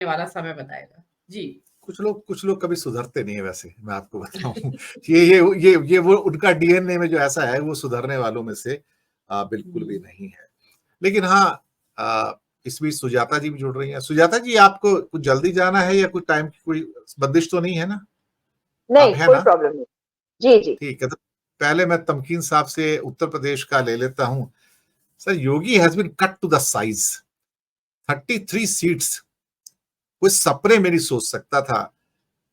वाला समय बताएगा। जी। कुछ लोग कभी सुधरते नहीं है, वैसे मैं आपको बताऊं। ये वो उनका डीएनए में जो ऐसा है, वो सुधरने वालों में से बिल्कुल भी नहीं है। लेकिन हाँ, इस बीच सुजाता जी भी जुड़ रही हैं। सुजाता जी, आपको कुछ जल्दी जाना है या कुछ टाइम की कोई बंदिश तो नहीं है ना? नहीं, आप है कोई ना? प्रॉब्लम नहीं। जी जी। ठीक है, तो पहले मैं तमकीन साहब से उत्तर प्रदेश का ले लेता हूं। Sir, Yogi has been cut to the size. 33 seats कोई सपने में नहीं सोच सकता था।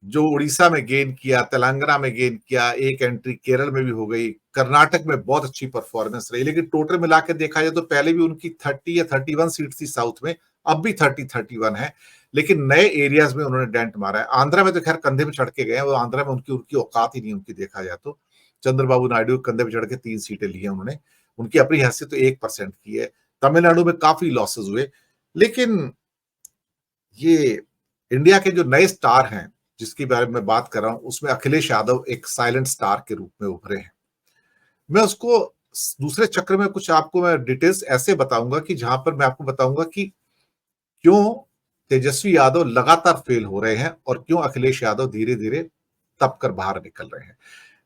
जो उड़ीसा में गेन किया, तेलंगाना में गेन किया, एक एंट्री केरल में भी हो गई, कर्नाटक में बहुत अच्छी परफॉर्मेंस रही। लेकिन टोटल मिला के देखा जाए तो पहले भी उनकी 30 या 31 सीट थी साउथ में, अब भी 31 है। लेकिन नए एरियाज में उन्होंने डेंट मारा है। आंध्रा में तो खैर कंधे पे चढ़ के गए, वो आंध्रा में उनकी औकात ही नहीं, उनकी देखा जाए तो। चंद्रबाबू नायडू कंधे पे चढ़ के 3 सीटें ली है उन्होंने। उनकी अपनी हैसियत तो 1% की है। तमिलनाडु में काफी लॉसेस हुए। लेकिन ये इंडिया के जो नए स्टार हैं, जिसके बारे में बात कर रहा हूं, उसमें अखिलेश यादव एक साइलेंट स्टार के रूप में उभरे हैं। मैं उसको दूसरे चक्र में कुछ आपको मैं डिटेल्स ऐसे बताऊंगा कि जहां पर मैं आपको बताऊंगा कि क्यों तेजस्वी यादव लगातार फेल हो रहे हैं और क्यों अखिलेश यादव धीरे धीरे तप कर बाहर निकल रहे हैं।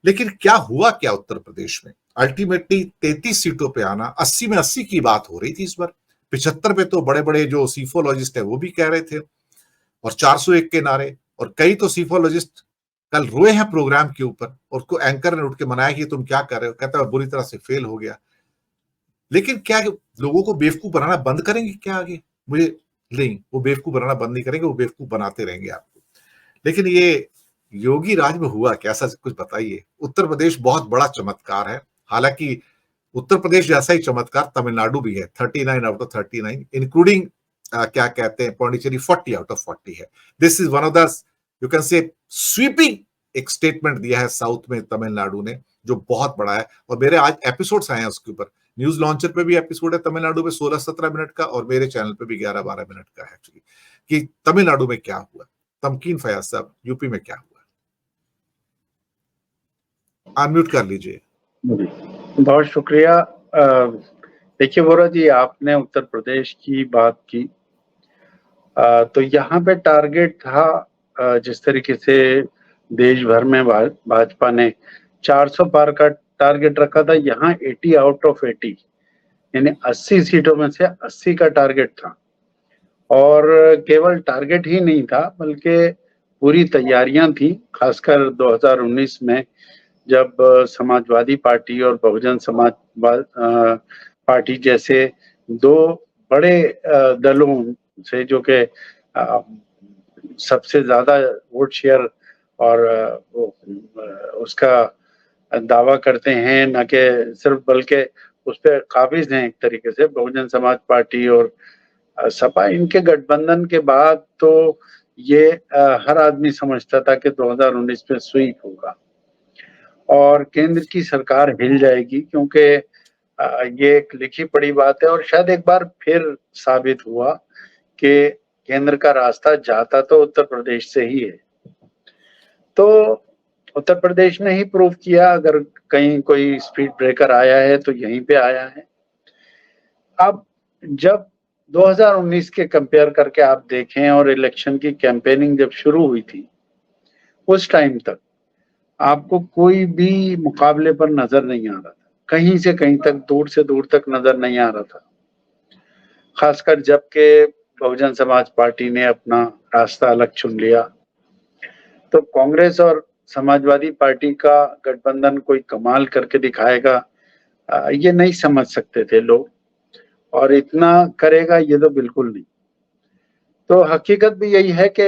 लेकिन क्या हुआ क्या उत्तर प्रदेश में? अल्टीमेटली 33 सीटों पे आना, 80 में 80 की बात हो रही थी इस बार। 75 पे तो बड़े बड़े जो सीफोलॉजिस्ट है वो भी कह रहे थे, और 401 के नारे। और कई तो सीफोलॉजिस्ट कल रोए हैं प्रोग्राम के ऊपर, और उसको एंकर ने उठ के मनाया कि तुम क्या कर रहे हो, कहता है बुरी तरह से फेल हो गया। लेकिन क्या लोगों को बेवकूफ बनाना बंद करेंगे क्या आगे? मुझे नहीं, वो बेवकूफ बनाना बंद नहीं करेंगे, वो बेवकूफ बनाते रहेंगे आपको। लेकिन ये योगी राज में हुआ क्या, ऐसा कुछ बताइए। उत्तर प्रदेश बहुत बड़ा चमत्कार है। हालांकि उत्तर प्रदेश जैसा ही चमत्कार तमिलनाडु भी है। 39 आउट ऑफ 39, इंक्लूडिंग क्या कहते हैं पौंडीचेरी, 40 आउट ऑफ 40 है। This is one of the, you can say, sweeping एक स्टेटमेंट दिया है साउथ में तमिलनाडु ने, जो बहुत बड़ा है। और मेरे आज एपिसोड्स आए हैं उसके ऊपर। न्यूज लॉन्चर पे भी एपिसोड है तमिलनाडु में 16-17 मिनट का, और मेरे चैनल पे भी 11-12 मिनट का है एक्चुअली, कि तमिलनाडु में क्या हुआ। तमकीन फयाज साहब, यूपी में क्या हुआ? अनम्यूट कर लीजिए। बहुत शुक्रिया। देखिए वोरा जी, आपने उत्तर प्रदेश की बात की, तो यहाँ पे टारगेट था, जिस तरीके से देश भर में भाजपा ने 400 पार का टारगेट रखा था, यहाँ 80 आउट ऑफ 80, यानी 80 सीटों में से 80 का टारगेट था। और केवल टारगेट ही नहीं था, बल्कि पूरी तैयारियां थी। खासकर 2019 में जब समाजवादी पार्टी और बहुजन समाज पार्टी जैसे दो बड़े दलों से, जो कि सबसे ज्यादा वोट शेयर और उसका दावा करते हैं, न कि सिर्फ बल्कि उस पर काबिज हैं एक तरीके से, बहुजन समाज पार्टी और सपा, इनके गठबंधन के बाद तो ये हर आदमी समझता था कि 2019 में स्वीप होगा और केंद्र की सरकार हिल जाएगी, क्योंकि ये एक लिखी पड़ी बात है। और शायद एक बार फिर साबित हुआ कि केंद्र का रास्ता जाता तो उत्तर प्रदेश से ही है। तो उत्तर प्रदेश ने ही प्रूव किया, अगर कहीं कोई स्पीड ब्रेकर आया है तो यहीं पे आया है। अब जब 2019 के कंपेयर करके आप देखें, और इलेक्शन की कैंपेनिंग जब शुरू हुई थी, उस टाइम तक आपको कोई भी मुकाबले पर नजर नहीं आ रहा था, कहीं से कहीं तक, दूर से दूर तक नजर नहीं आ रहा था। खासकर जबकि बहुजन समाज पार्टी ने अपना रास्ता अलग चुन लिया, तो कांग्रेस और समाजवादी पार्टी का गठबंधन कोई कमाल करके दिखाएगा, ये नहीं समझ सकते थे लोग, और इतना करेगा ये तो बिल्कुल नहीं। तो हकीकत भी यही है कि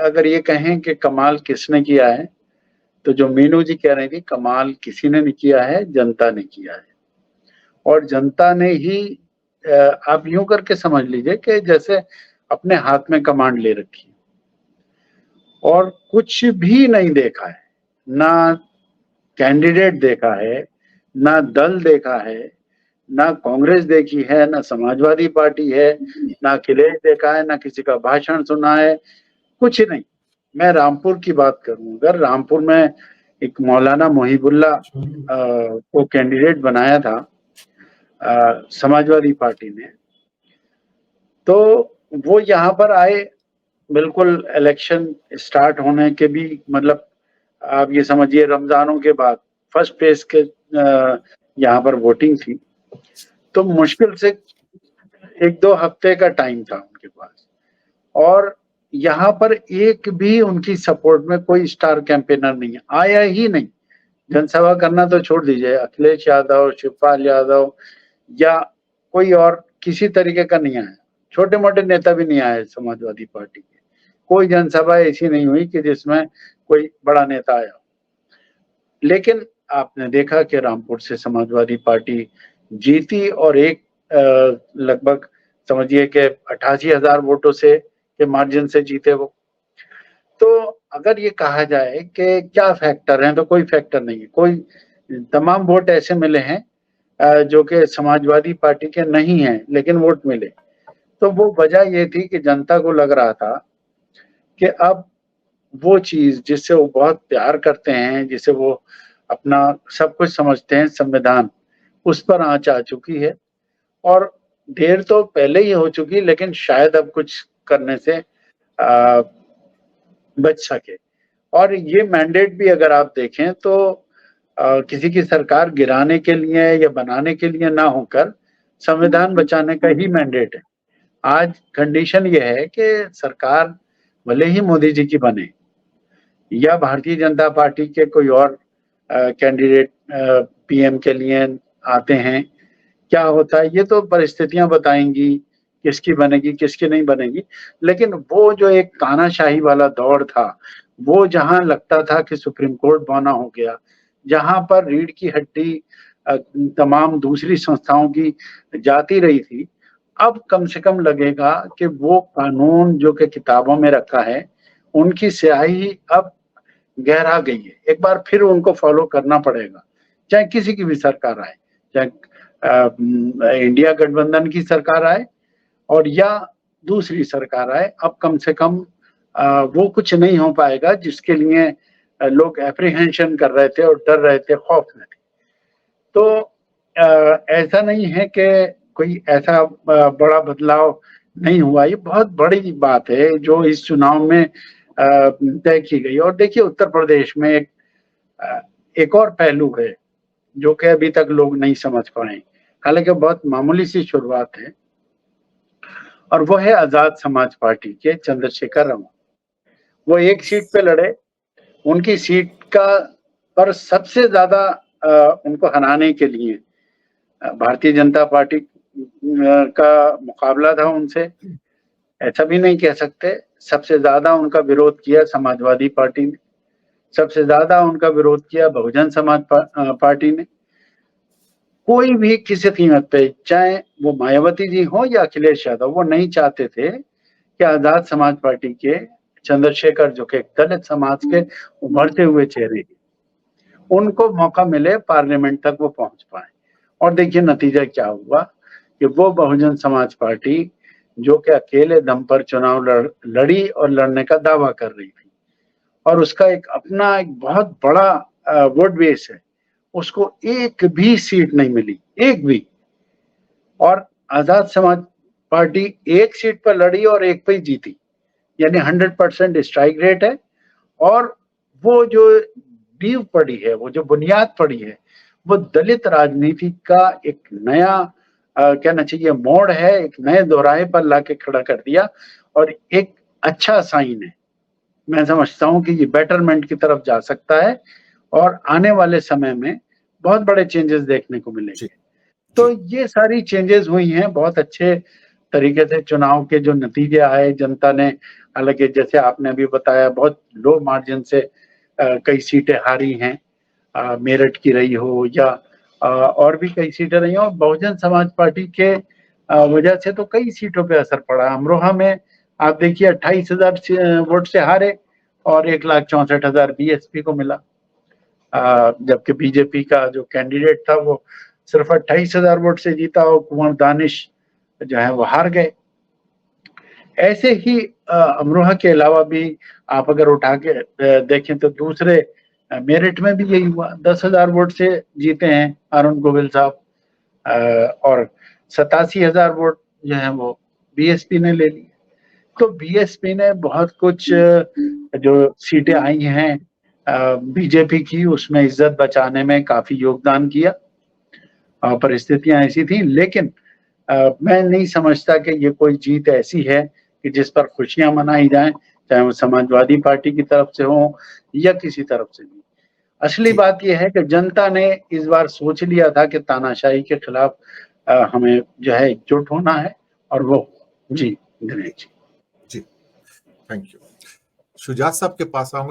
अगर ये कहें कि कमाल किसने किया है, तो जो मीनू जी कह रही थी, कमाल किसी ने नहीं किया है, जनता ने किया है। और जनता ने ही, आप यूं करके समझ लीजिए कि जैसे अपने हाथ में कमांड ले रखी, और कुछ भी नहीं देखा है, ना कैंडिडेट देखा है, ना दल देखा है, ना कांग्रेस देखी है, ना समाजवादी पार्टी है, ना अखिलेश देखा है, ना किसी का भाषण सुना है, कुछ नहीं। मैं रामपुर की बात करूं, अगर रामपुर में एक मौलाना मोहिबुल्ला को कैंडिडेट बनाया था समाजवादी पार्टी ने, तो वो यहाँ पर आए बिल्कुल इलेक्शन स्टार्ट होने के भी मतलब आप ये समझिए रमजानों के बाद फर्स्ट फेज के यहाँ पर वोटिंग थी, तो मुश्किल से 1-2 हफ्ते का टाइम था उनके पास और यहाँ पर एक भी उनकी सपोर्ट में कोई स्टार कैंपेनर नहीं आया ही नहीं। जनसभा करना तो छोड़ दीजिए, अखिलेश यादव, शिवपाल यादव या कोई और किसी तरीके का नहीं आया। छोटे मोटे नेता भी नहीं आए समाजवादी पार्टी के। कोई जनसभा ऐसी नहीं हुई कि जिसमें कोई बड़ा नेता आया। लेकिन आपने देखा कि रामपुर से समाजवादी पार्टी जीती और एक लगभग समझिए कि 88,000 वोटों से के मार्जिन से जीते वो। तो अगर ये कहा जाए कि क्या फैक्टर हैं, तो कोई फैक्टर नहीं है। कोई तमाम वोट ऐसे मिले हैं जो कि समाजवादी पार्टी के नहीं हैं, लेकिन वोट मिले। तो वो वजह ये थी कि जनता को लग रहा था कि अब वो चीज़ जिससे वो बहुत प्यार करते हैं, जिसे वो अपना सब कुछ समझते हैं, संविधान, उस पर आँच आ चुकी है और देर तो पहले ही हो चुकी, लेकिन शायद अब कुछ करने से बच सके। और ये मैंडेट भी अगर आप देखें तो किसी की सरकार गिराने के लिए या बनाने के लिए ना होकर संविधान बचाने का ही मैंडेट है। आज कंडीशन ये है कि सरकार भले ही मोदी जी की बने या भारतीय जनता पार्टी के कोई और कैंडिडेट पीएम के लिए आते हैं, क्या होता है ये तो परिस्थितियां बताएंगी किसकी बनेगी किसकी नहीं बनेगी। लेकिन वो जो एक तानाशाही वाला दौर था, वो जहां लगता था कि सुप्रीम कोर्ट बौना हो गया, जहां पर रीढ़ की हड्डी तमाम दूसरी संस्थाओं की जाती रही थी, अब कम से कम लगेगा कि वो कानून जो कि किताबों में रखा है, उनकी स्याही अब गहरा गई है। एक बार फिर उनको फॉलो करना पड़ेगा, चाहे किसी की भी सरकार आए, चाहे इंडिया गठबंधन की सरकार आए और या दूसरी सरकार आए। अब कम से कम वो कुछ नहीं हो पाएगा जिसके लिए लोग एप्रीहेंशन कर रहे थे और डर रहे थे, खौफ में थे। तो ऐसा नहीं है कि कोई ऐसा बड़ा बदलाव नहीं हुआ। ये बहुत बड़ी बात है जो इस चुनाव में तय की गई। और देखिए उत्तर प्रदेश में एक और पहलू है जो कि अभी तक लोग नहीं समझ पाए, हालांकि बहुत मामूली सी शुरुआत है, और वो है आजाद समाज पार्टी के चंद्रशेखर रमन। वो एक सीट पे लड़े, उनकी सीट का पर सबसे ज्यादा उनको हराने के लिए भारतीय जनता पार्टी का मुकाबला था उनसे। ऐसा भी नहीं कह सकते, सबसे ज्यादा उनका विरोध किया समाजवादी पार्टी ने, सबसे ज्यादा उनका विरोध किया बहुजन समाज पार्टी ने। कोई भी किसी कीमत पे, चाहे वो मायावती जी हो या अखिलेश यादव, वो नहीं चाहते थे कि आजाद समाज पार्टी के चंद्रशेखर, जो कि दलित समाज के उभरते हुए चेहरे, उनको मौका मिले पार्लियामेंट तक वो पहुंच पाए। और देखिए नतीजा क्या हुआ कि वो बहुजन समाज पार्टी जो कि अकेले दम पर चुनाव लड़ी और लड़ने का दावा कर रही थी, और उसका एक अपना एक बहुत बड़ा वोट बेस है, उसको एक भी सीट नहीं मिली, एक भी। और आजाद समाज पार्टी एक सीट पर लड़ी और एक पे जीती, यानी 100% स्ट्राइक रेट है। और वो जो नींव पड़ी है, वो जो बुनियाद पड़ी है, वो दलित राजनीति का एक नया कहना चाहिए मोड़ है, एक नए दोराहे पर लाके खड़ा कर दिया और एक अच्छा साइन है। मैं समझता हूं कि ये बेटरमेंट की तरफ जा सकता है और आने वाले समय में बहुत बड़े चेंजेस देखने को मिलेंगे। तो ये सारी चेंजेस हुई हैं, बहुत अच्छे तरीके से चुनाव के जो नतीजे आए, जनता ने, हालांकि जैसे आपने अभी बताया बहुत लो मार्जिन से कई सीटें हारी हैं, मेरठ की रही हो या और भी कई सीटें रही हो। बहुजन समाज पार्टी के वजह से तो कई सीटों पे असर पड़ा। अमरोहा में आप देखिए 28,000 वोट से हारे और 1,64,000 बीएसपी को मिला, जबकि बीजेपी का जो कैंडिडेट था वो सिर्फ 28,000 वोट से जीता और कुंवर दानिश जो है वो हार गए। ऐसे ही अमरोहा के अलावा भी आप अगर उठा के देखें तो दूसरे मेरठ में भी यही हुआ, 10,000 वोट से जीते हैं अरुण गोविल साहब, और 87,000 वोट जो है वो बीएसपी ने ले लिए। तो बीएसपी ने बहुत कुछ जो सीटें आई हैं बीजेपी की, उसमें इज्जत बचाने में काफी योगदान किया। परिस्थितियां ऐसी थी, लेकिन मैं नहीं समझता कि ये कोई जीत ऐसी है कि जिस पर खुशियां मनाई जाएं, चाहे वो समाजवादी पार्टी की तरफ से हो या किसी तरफ से भी। असली बात यह है कि जनता ने इस बार सोच लिया था कि तानाशाही के खिलाफ हमें जो है एकजुट होना है, और वो जी दिनेश जी। Thank you. शुजात साहब के पास आऊंगा।